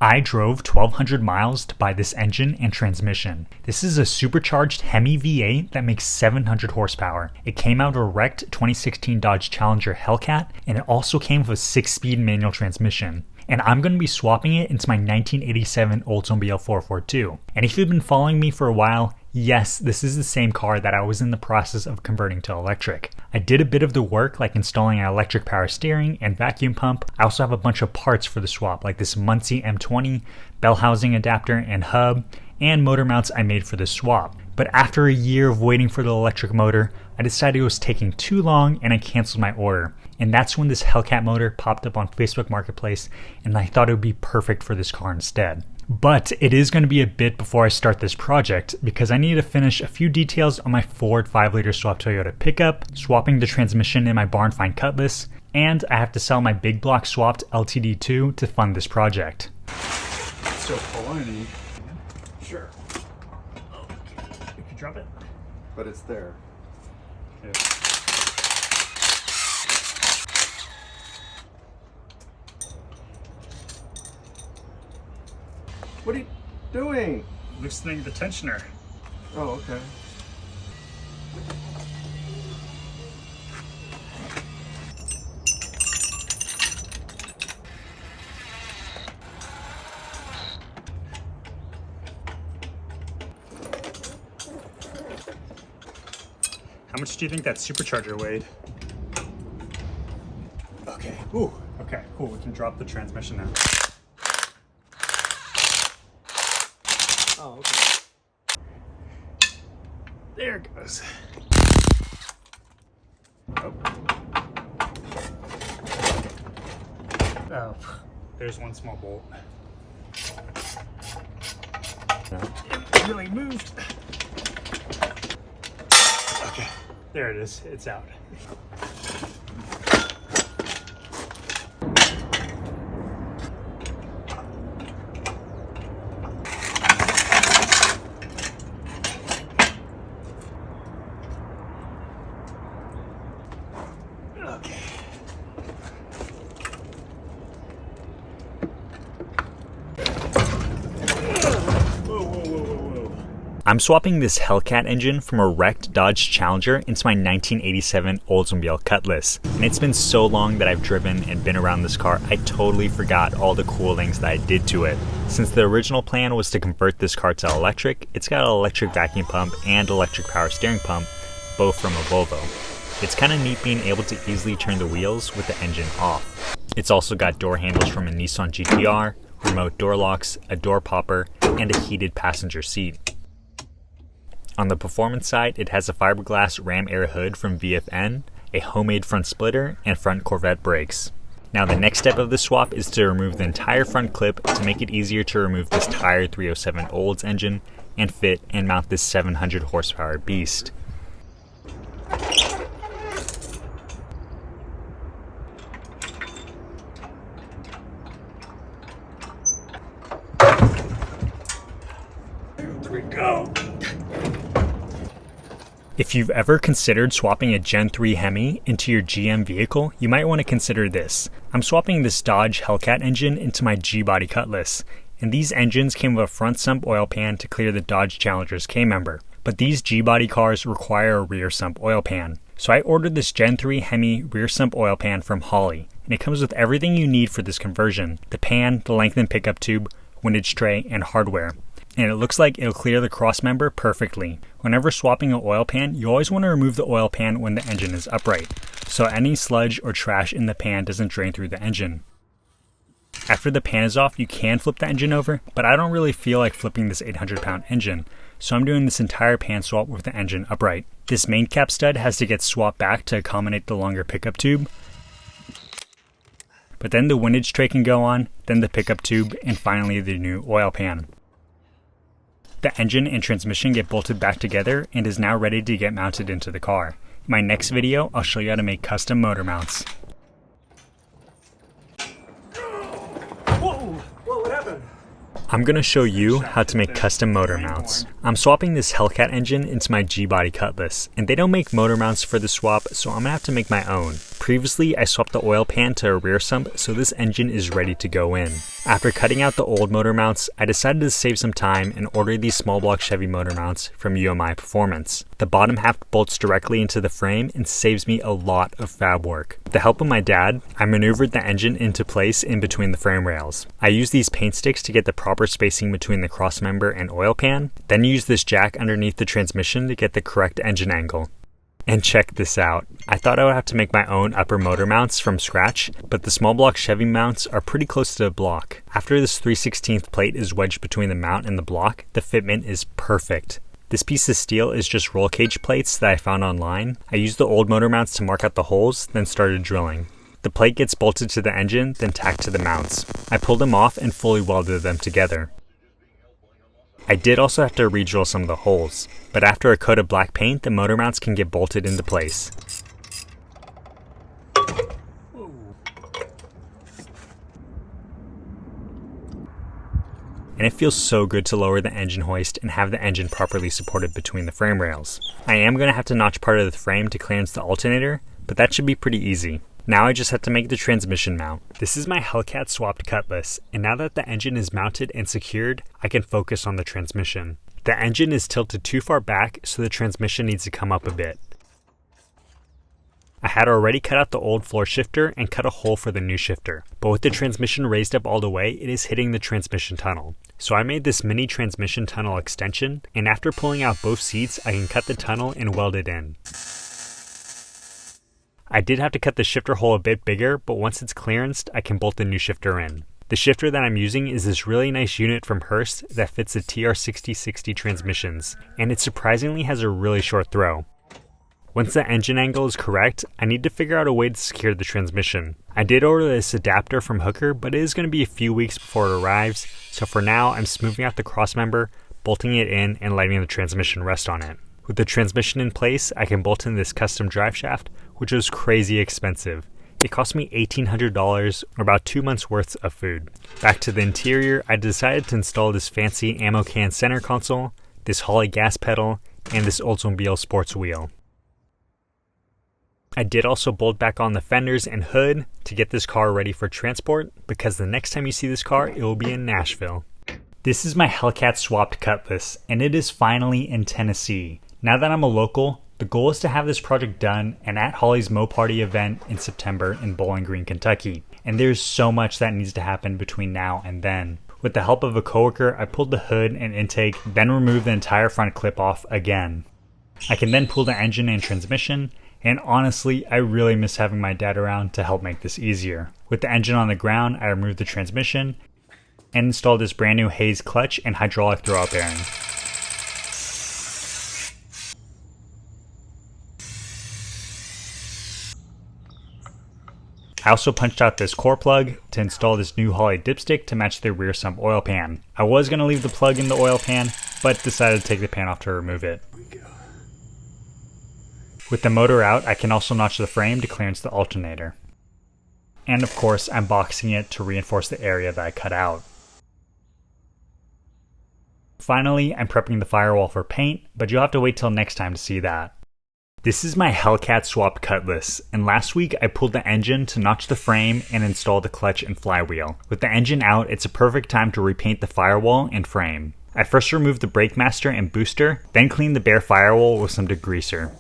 I drove 1,200 miles to buy this engine and transmission. This is a supercharged Hemi V8 that makes 700 horsepower. It came out of a wrecked 2016 Dodge Challenger Hellcat, and it also came with a 6-speed manual transmission. And I'm going to be swapping it into my 1987 Oldsmobile 442. And if you've been following me for a while, yes, this is the same car that I was in the process of converting to electric. I did a bit of the work like installing an electric power steering and vacuum pump. I also have a bunch of parts for the swap like this Muncie M20, bell housing adapter and hub, and motor mounts I made for the swap. But after a year of waiting for the electric motor, I decided it was taking too long and I canceled my order. And that's when this Hellcat motor popped up on Facebook Marketplace, and I thought it would be perfect for this car instead. But it is going to be a bit before I start this project because I need to finish a few details on my Ford 5-liter swap Toyota pickup, swapping the transmission in my barn find Cutlass, and I have to sell my big block swapped LTD2 to fund this project. So funny. Sure. Okay. You can drop it. But it's there. Yeah. What are you doing? Loosening the tensioner. Oh, okay. How much do you think that supercharger weighed? Okay. Ooh, okay, cool. We can drop the transmission now. Oh, okay. There it goes. Oh, there's one small bolt. It really moved. Okay, there it is. It's out. Okay. Whoa. I'm swapping this Hellcat engine from a wrecked Dodge Challenger into my 1987 Oldsmobile Cutlass. And it's been so long that I've driven and been around this car, I totally forgot all the cool things that I did to it. Since the original plan was to convert this car to electric, it's got an electric vacuum pump and electric power steering pump, both from a Volvo. It's kind of neat being able to easily turn the wheels with the engine off. It's also got door handles from a Nissan GTR, remote door locks, a door popper, and a heated passenger seat. On the performance side, it has a fiberglass ram air hood from VFN, a homemade front splitter, and front Corvette brakes. Now the next step of the swap is to remove the entire front clip to make it easier to remove this tired 307 Olds engine and fit and mount this 700 horsepower beast. There we go. If you've ever considered swapping a Gen 3 Hemi into your GM vehicle, you might want to consider this. I'm swapping this Dodge Hellcat engine into my GBody Cutlass, and these engines came with a front sump oil pan to clear the Dodge Challenger's K-member. But these GBody cars require a rear sump oil pan. So I ordered this Gen 3 Hemi rear sump oil pan from Holley, and it comes with everything you need for this conversion: the pan, the lengthened pickup tube, windage tray, and hardware. And it looks like it'll clear the crossmember perfectly. Whenever swapping an oil pan, you always want to remove the oil pan when the engine is upright, so any sludge or trash in the pan doesn't drain through the engine. After the pan is off, you can flip the engine over, but I don't really feel like flipping this 800-pound engine, so I'm doing this entire pan swap with the engine upright. This main cap stud has to get swapped back to accommodate the longer pickup tube, but then the windage tray can go on, then the pickup tube, and finally the new oil pan. The engine and transmission get bolted back together and is now ready to get mounted into the car. In my next video, I'll show you how to make custom motor mounts. Whoa, what happened? I'm going to show you how to make custom motor mounts. I'm swapping this Hellcat engine into my GBody Cutlass, and they don't make motor mounts for the swap, so I'm going to have to make my own. Previously, I swapped the oil pan to a rear sump, so this engine is ready to go in. After cutting out the old motor mounts, I decided to save some time and order these small block Chevy motor mounts from UMI Performance. The bottom half bolts directly into the frame and saves me a lot of fab work. With the help of my dad, I maneuvered the engine into place in between the frame rails. I used these paint sticks to get the proper spacing between the crossmember and oil pan, then used this jack underneath the transmission to get the correct engine angle. And check this out. I thought I would have to make my own upper motor mounts from scratch, but the small block Chevy mounts are pretty close to the block. After this 3/16 plate is wedged between the mount and the block, the fitment is perfect. This piece of steel is just roll cage plates that I found online. I used the old motor mounts to mark out the holes, then started drilling. The plate gets bolted to the engine, then tacked to the mounts. I pulled them off and fully welded them together. I did also have to re-drill some of the holes, but after a coat of black paint, the motor mounts can get bolted into place. And it feels so good to lower the engine hoist and have the engine properly supported between the frame rails. I am going to have to notch part of the frame to clearance the alternator, but that should be pretty easy. Now I just have to make the transmission mount. This is my Hellcat swapped Cutlass, and now that the engine is mounted and secured, I can focus on the transmission. The engine is tilted too far back, so the transmission needs to come up a bit. I had already cut out the old floor shifter and cut a hole for the new shifter, but with the transmission raised up all the way, it is hitting the transmission tunnel. So I made this mini transmission tunnel extension, and after pulling out both seats, I can cut the tunnel and weld it in. I did have to cut the shifter hole a bit bigger, but once it's clearanced, I can bolt the new shifter in. The shifter that I'm using is this really nice unit from Hurst that fits the TR6060 transmissions, and it surprisingly has a really short throw. Once the engine angle is correct, I need to figure out a way to secure the transmission. I did order this adapter from Hooker, but it is going to be a few weeks before it arrives, so for now I'm smoothing out the crossmember, bolting it in, and letting the transmission rest on it. With the transmission in place, I can bolt in this custom drive shaft, which was crazy expensive. It cost me $1,800, or about 2 months worth of food. Back to the interior, I decided to install this fancy ammo can center console, this Holley gas pedal, and this Oldsmobile sports wheel. I did also bolt back on the fenders and hood to get this car ready for transport, because the next time you see this car, it will be in Nashville. This is my Hellcat swapped Cutlass, and it is finally in Tennessee. Now that I'm a local, the goal is to have this project done and at Holly's Mopar Party event in September in Bowling Green, Kentucky. And there's so much that needs to happen between now and then. With the help of a coworker, I pulled the hood and intake, then removed the entire front clip off again. I can then pull the engine and transmission, and honestly, I really miss having my dad around to help make this easier. With the engine on the ground, I removed the transmission and installed this brand new Hayes clutch and hydraulic throwout bearing. I also punched out this core plug to install this new Holley dipstick to match the rear sump oil pan. I was going to leave the plug in the oil pan, but decided to take the pan off to remove it. With the motor out, I can also notch the frame to clearance the alternator. And of course, I'm boxing it to reinforce the area that I cut out. Finally, I'm prepping the firewall for paint, but you'll have to wait till next time to see that. This is my Hellcat swapped Cutlass, and last week I pulled the engine to notch the frame and install the clutch and flywheel. With the engine out, it's a perfect time to repaint the firewall and frame. I first removed the brake master and booster, then cleaned the bare firewall with some degreaser.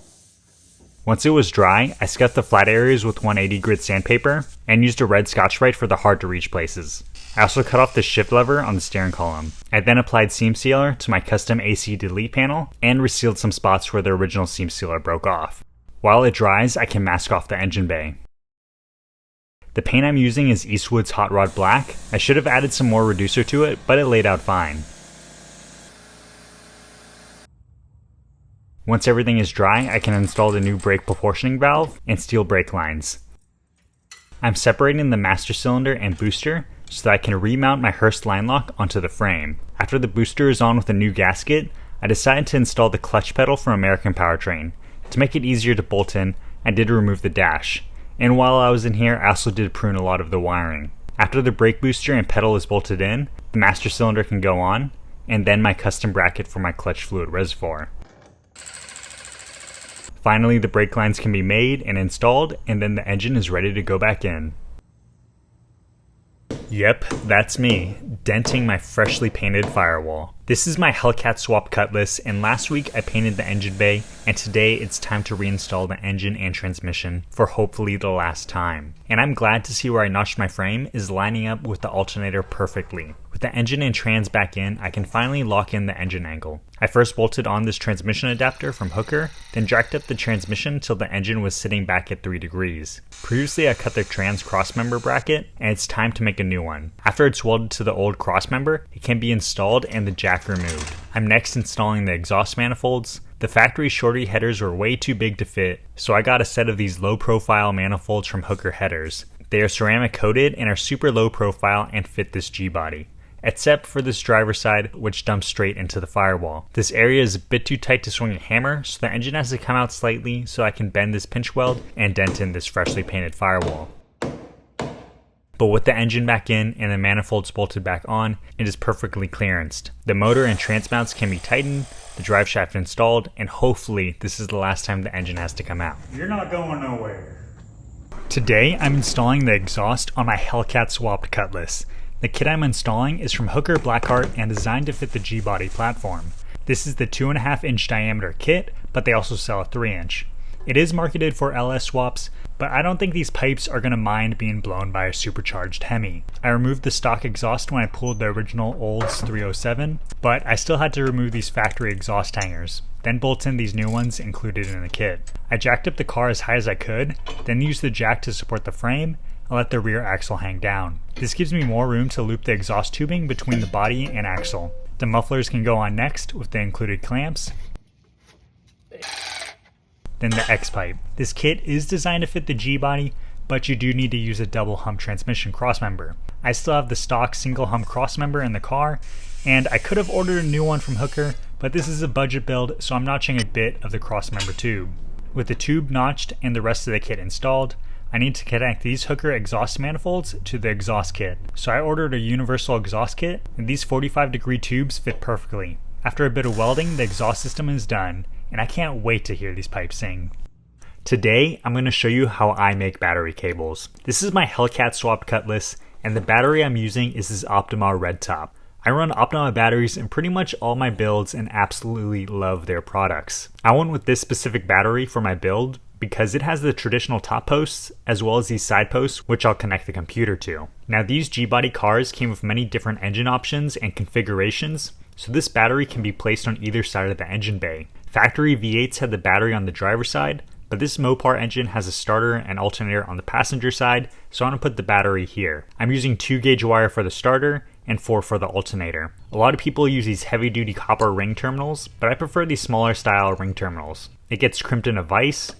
Once it was dry, I scuffed the flat areas with 180 grit sandpaper and used a red Scotch-Brite for the hard to reach places. I also cut off the shift lever on the steering column. I then applied seam sealer to my custom AC delete panel and resealed some spots where the original seam sealer broke off. While it dries, I can mask off the engine bay. The paint I'm using is Eastwood's Hot Rod Black. I should have added some more reducer to it, but it laid out fine. Once everything is dry, I can install the new brake proportioning valve and steel brake lines. I'm separating the master cylinder and booster so that I can remount my Hurst line lock onto the frame. After the booster is on with a new gasket, I decided to install the clutch pedal from American Powertrain. To make it easier to bolt in, I did remove the dash. And while I was in here, I also did prune a lot of the wiring. After the brake booster and pedal is bolted in, the master cylinder can go on, and then my custom bracket for my clutch fluid reservoir. Finally, the brake lines can be made and installed, and then the engine is ready to go back in. Yep, that's me, denting my freshly painted Firewall. This is my Hellcat swap Cutlass, and last week I painted the engine bay, and today it's time to reinstall the engine and transmission for hopefully the last time. And I'm glad to see where I notched my frame is lining up with the alternator perfectly. With the engine and trans back in, I can finally lock in the engine angle. I first bolted on this transmission adapter from Hooker, then jacked up the transmission till the engine was sitting back at 3 degrees. Previously I cut the trans crossmember bracket, and it's time to make a new one. After it's welded to the old crossmember, it can be installed and the jack removed. I'm next installing the exhaust manifolds. The factory shorty headers were way too big to fit, so I got a set of these low profile manifolds from Hooker Headers. They are ceramic coated and are super low profile and fit this G-body, except for this driver's side, which dumps straight into the Firewall. This area is a bit too tight to swing a hammer, so the engine has to come out slightly so I can bend this pinch weld and dent in this freshly painted Firewall. But with the engine back in and the manifolds bolted back on, it is perfectly clearanced. The motor and trans mounts can be tightened, the drive shaft installed, and hopefully this is the last time the engine has to come out. You're not going nowhere. Today I'm installing the exhaust on my Hellcat swapped Cutlass. The kit I'm installing is from Hooker Blackheart and designed to fit the G-body platform. This is the 2.5 inch diameter kit, but they also sell a 3 inch. It is marketed for LS swaps, but I don't think these pipes are going to mind being blown by a supercharged Hemi. I removed the stock exhaust when I pulled the original Olds 307, but I still had to remove these factory exhaust hangers, then bolt in these new ones included in the kit. I jacked up the car as high as I could, then used the jack to support the frame, and let the rear axle hang down. This gives me more room to loop the exhaust tubing between the body and axle. The mufflers can go on next with the included clamps, then the X-pipe. This kit is designed to fit the G-body, but you do need to use a double hump transmission crossmember. I still have the stock single hump crossmember in the car, and I could have ordered a new one from Hooker, but this is a budget build, so I'm notching a bit of the crossmember tube. With the tube notched and the rest of the kit installed, I need to connect these Hooker exhaust manifolds to the exhaust kit. So I ordered a universal exhaust kit, and these 45-degree tubes fit perfectly. After a bit of welding, the exhaust system is done, and I can't wait to hear these pipes sing. Today, I'm going to show you how I make battery cables. This is my Hellcat swapped Cutlass, and the battery I'm using is this Optima Red Top. I run Optima batteries in pretty much all my builds and absolutely love their products. I went with this specific battery for my build because it has the traditional top posts as well as these side posts, which I'll connect the computer to. Now, these G-body cars came with many different engine options and configurations, so this battery can be placed on either side of the engine bay. Factory V8s had the battery on the driver's side, but this Mopar engine has a starter and alternator on the passenger side, so I'm going to put the battery here. I'm using 2-gauge wire for the starter and 4 for the alternator. A lot of people use these heavy-duty copper ring terminals, but I prefer these smaller style ring terminals. It gets crimped in a vise,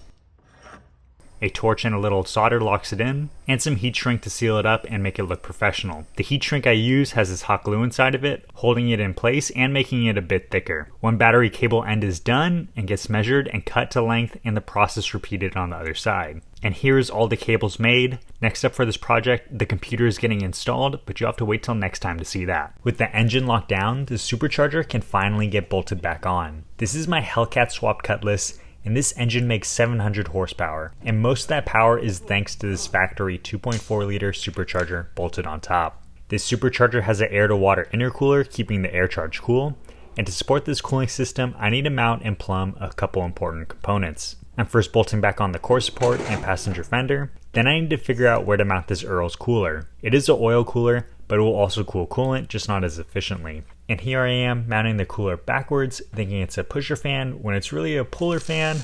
a torch and a little solder locks it in, and some heat shrink to seal it up and make it look professional. The heat shrink I use has this hot glue inside of it, holding it in place and making it a bit thicker. One battery cable end is done and gets measured and cut to length, and the process repeated on the other side. And here's all the cables made. Next up for this project, the computer is getting installed, but you have to wait till next time to see that. With the engine locked down, the supercharger can finally get bolted back on. This is my Hellcat swapped Cutlass, and this engine makes 700 horsepower, and most of that power is thanks to this factory 2.4 liter supercharger bolted on top. This supercharger has an air to water intercooler, keeping the air charge cool, and to support this cooling system I need to mount and plumb a couple important components. I'm first bolting back on the core support and passenger fender, then I need to figure out where to mount this Earl's cooler. It is an oil cooler, but it will also cool coolant, just not as efficiently. And here I am mounting the cooler backwards, thinking it's a pusher fan when it's really a puller fan,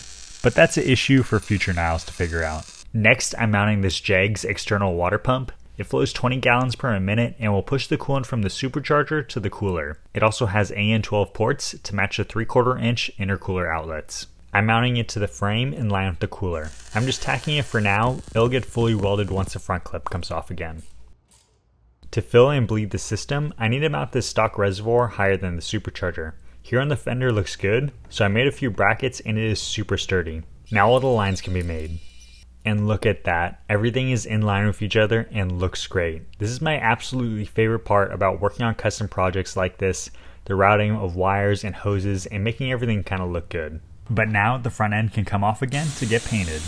but that's an issue for future Niles to figure out. Next, I'm mounting this JAGS external water pump. It flows 20 gallons per minute and will push the coolant from the supercharger to the cooler. It also has AN12 ports to match the 3/4 inch intercooler outlets. I'm mounting it to the frame in line with the cooler. I'm just tacking it for now. It'll get fully welded once the front clip comes off again. To fill and bleed the system, I need to mount this stock reservoir higher than the supercharger. Here on the fender looks good, so I made a few brackets and it is super sturdy. Now all the lines can be made. And look at that, everything is in line with each other and looks great. This is my absolutely favorite part about working on custom projects like this, the routing of wires and hoses and making everything kind of look good. But now the front end can come off again to get painted.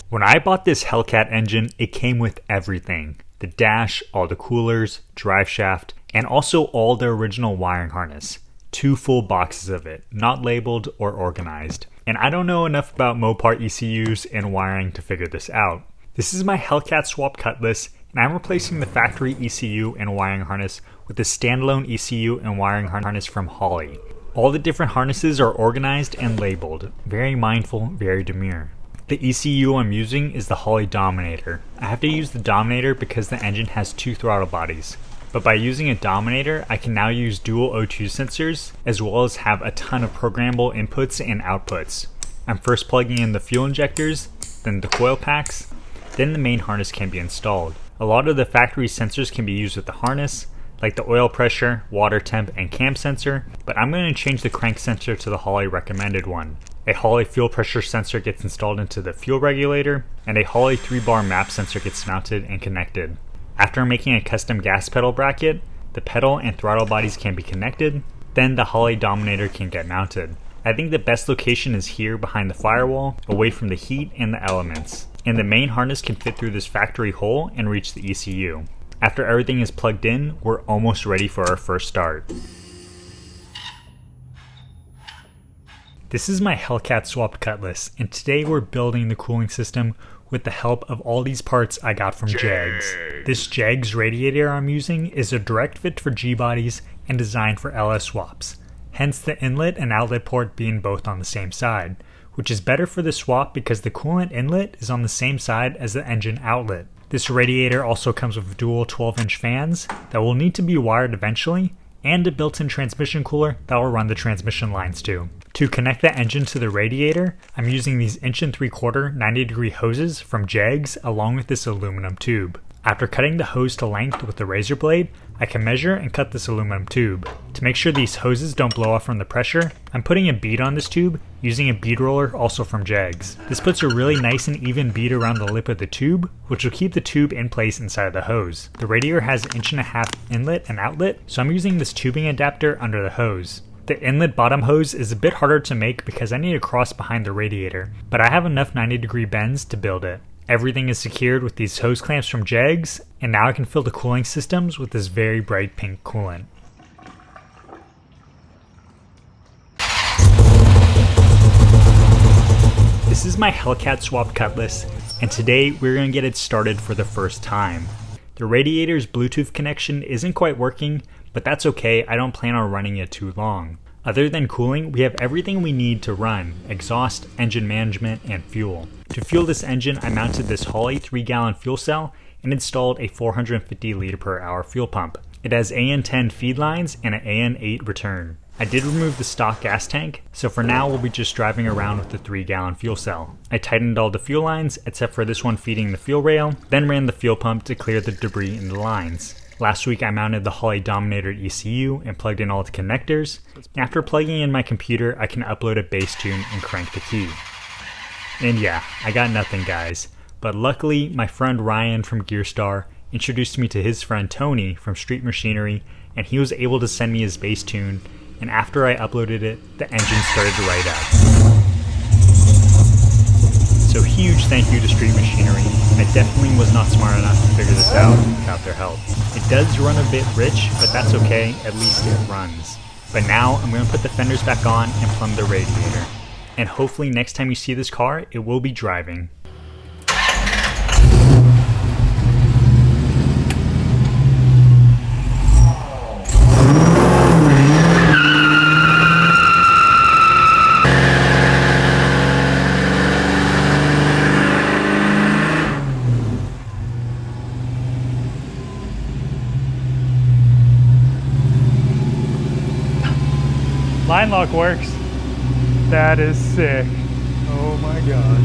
When I bought this Hellcat engine, it came with everything. The dash, all the coolers, drive shaft, and also all the original wiring harness. 2 full boxes of it, not labeled or organized. And I don't know enough about Mopar ECUs and wiring to figure this out. This is my Hellcat swap Cutlass, and I'm replacing the factory ECU and wiring harness with a standalone ECU and wiring harness from Holley. All the different harnesses are organized and labeled. Very mindful, very demure. The ECU I'm using is the Holley Dominator. I have to use the Dominator because the engine has 2 throttle bodies. But by using a Dominator, I can now use dual O2 sensors, as well as have a ton of programmable inputs and outputs. I'm first plugging in the fuel injectors, then the coil packs, then the main harness can be installed. A lot of the factory sensors can be used with the harness, like the oil pressure, water temp, and cam sensor, but I'm going to change the crank sensor to the Holley recommended one. A Holley fuel pressure sensor gets installed into the fuel regulator, and a Holley 3-bar map sensor gets mounted and connected. After making a custom gas pedal bracket, the pedal and throttle bodies can be connected, then the Holley Dominator can get mounted. I think the best location is here behind the firewall, away from the heat and the elements, and the main harness can fit through this factory hole and reach the ECU. After everything is plugged in, we're almost ready for our first start. This is my Hellcat swapped Cutlass, and today we're building the cooling system with the help of all these parts I got from Jags. This Jags radiator I'm using is a direct fit for G-bodies and designed for LS swaps, hence the inlet and outlet port being both on the same side, which is better for the swap because the coolant inlet is on the same side as the engine outlet. This radiator also comes with dual 12-inch fans that will need to be wired eventually, and a built-in transmission cooler that will run the transmission lines too. To connect the engine to the radiator, I'm using these 1 3/4 90-degree hoses from Jags along with this aluminum tube. After cutting the hose to length with the razor blade, I can measure and cut this aluminum tube. To make sure these hoses don't blow off from the pressure, I'm putting a bead on this tube using a bead roller also from Jags. This puts a really nice and even bead around the lip of the tube, which will keep the tube in place inside the hose. The radiator has an 1.5 inch inlet and outlet, so I'm using this tubing adapter under the hose. The inlet bottom hose is a bit harder to make because I need to cross behind the radiator, but I have enough 90-degree bends to build it. Everything is secured with these hose clamps from Jags, and now I can fill the cooling systems with this very bright pink coolant. This is my Hellcat swapped Cutlass, and today we're going to get it started for the first time. The radiator's Bluetooth connection isn't quite working, but that's okay, I don't plan on running it too long. Other than cooling, we have everything we need to run: exhaust, engine management, and fuel. To fuel this engine, I mounted this Holley 3-gallon fuel cell and installed a 450 liter per hour fuel pump. It has AN10 feed lines and an AN8 return. I did remove the stock gas tank, so for now we'll be just driving around with the 3-gallon fuel cell. I tightened all the fuel lines except for this one feeding the fuel rail, then ran the fuel pump to clear the debris in the lines. Last week I mounted the Holley Dominator ECU and plugged in all the connectors. After plugging in my computer, I can upload a bass tune and crank the key. And yeah, I got nothing guys, but luckily my friend Ryan from Gearstar introduced me to his friend Tony from Street Machinery, and he was able to send me his bass tune, and after I uploaded it, the engine started to write up. So huge thank you to Street Machinery. I definitely was not smart enough to figure this out without their help. It does run a bit rich, but that's okay, at least it runs. But now I'm going to put the fenders back on and plumb the radiator. And hopefully next time you see this car, it will be driving. Line lock works. That is sick. Oh my god.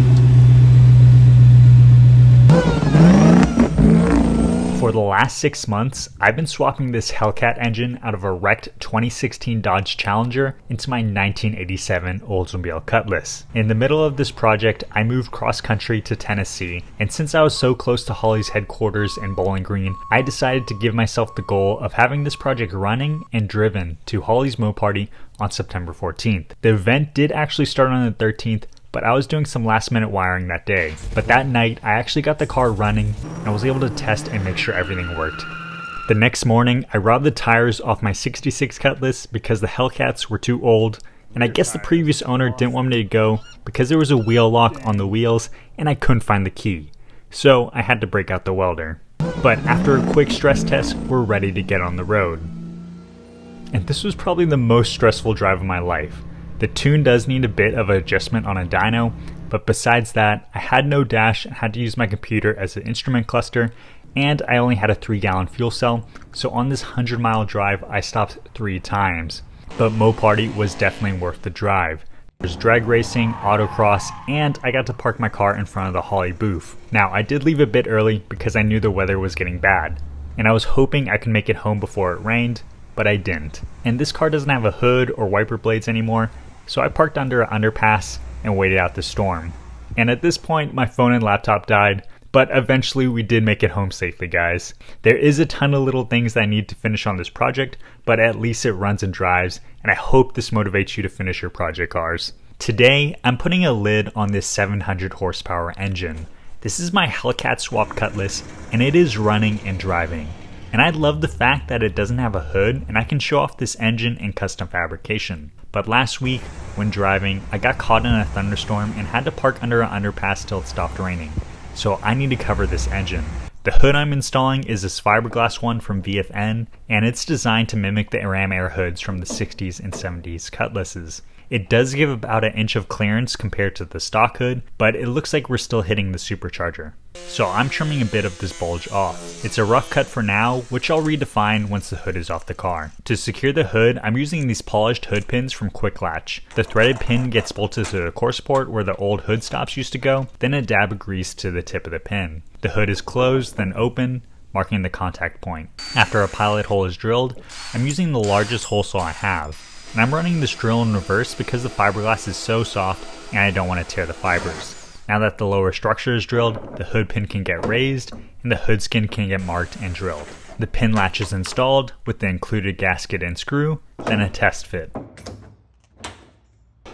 For the last 6 months, I've been swapping this Hellcat engine out of a wrecked 2016 Dodge Challenger into my 1987 Oldsmobile Cutlass. In the middle of this project, I moved cross-country to Tennessee, and since I was so close to Holley's headquarters in Bowling Green, I decided to give myself the goal of having this project running and driven to Holley's Mopar Party on September 14th. The event did actually start on the 13th, but I was doing some last minute wiring that day. But that night, I actually got the car running and I was able to test and make sure everything worked. The next morning, I robbed the tires off my 66 Cutlass because the Hellcats were too old, and I guess the previous owner didn't want me to go because there was a wheel lock on the wheels and I couldn't find the key. So I had to break out the welder. But after a quick stress test, we're ready to get on the road. And this was probably the most stressful drive of my life. The tune does need a bit of adjustment on a dyno, but besides that, I had no dash and had to use my computer as an instrument cluster, and I only had a 3-gallon fuel cell, so on this 100-mile drive I stopped 3 times. But Mopar Party was definitely worth the drive. There's drag racing, autocross, and I got to park my car in front of the Holley booth. Now, I did leave a bit early because I knew the weather was getting bad, and I was hoping I could make it home before it rained, but I didn't. And this car doesn't have a hood or wiper blades anymore, so I parked under an underpass and waited out the storm. And at this point, my phone and laptop died, but eventually we did make it home safely, guys. There is a ton of little things that I need to finish on this project, but at least it runs and drives, and I hope this motivates you to finish your project cars. Today, I'm putting a lid on this 700 horsepower engine. This is my Hellcat swapped Cutlass, and it is running and driving. And I love the fact that it doesn't have a hood and I can show off this engine in custom fabrication. But last week, when driving, I got caught in a thunderstorm and had to park under an underpass till it stopped raining. So I need to cover this engine. The hood I'm installing is this fiberglass one from VFN, and it's designed to mimic the ram air hoods from the 60s and 70s Cutlasses. It does give about an inch of clearance compared to the stock hood, but it looks like we're still hitting the Supercharger. So I'm trimming a bit of this bulge off. It's a rough cut for now, which I'll redefine once the hood is off the car. To secure the hood, I'm using these polished hood pins from Quick Latch. The threaded pin gets bolted to the core support where the old hood stops used to go, then a dab of grease to the tip of the pin. The hood is closed, then open, marking the contact point. After a pilot hole is drilled, I'm using the largest hole saw I have. And I'm running this drill in reverse because the fiberglass is so soft and I don't want to tear the fibers. Now that the lower structure is drilled, the hood pin can get raised and the hood skin can get marked and drilled. The pin latch is installed with the included gasket and screw, then a test fit.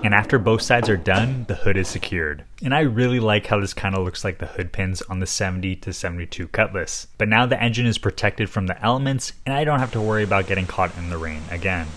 And after both sides are done, the hood is secured. And I really like how this kind of looks like the hood pins on the 70 to 72 Cutlass. But now the engine is protected from the elements and I don't have to worry about getting caught in the rain again.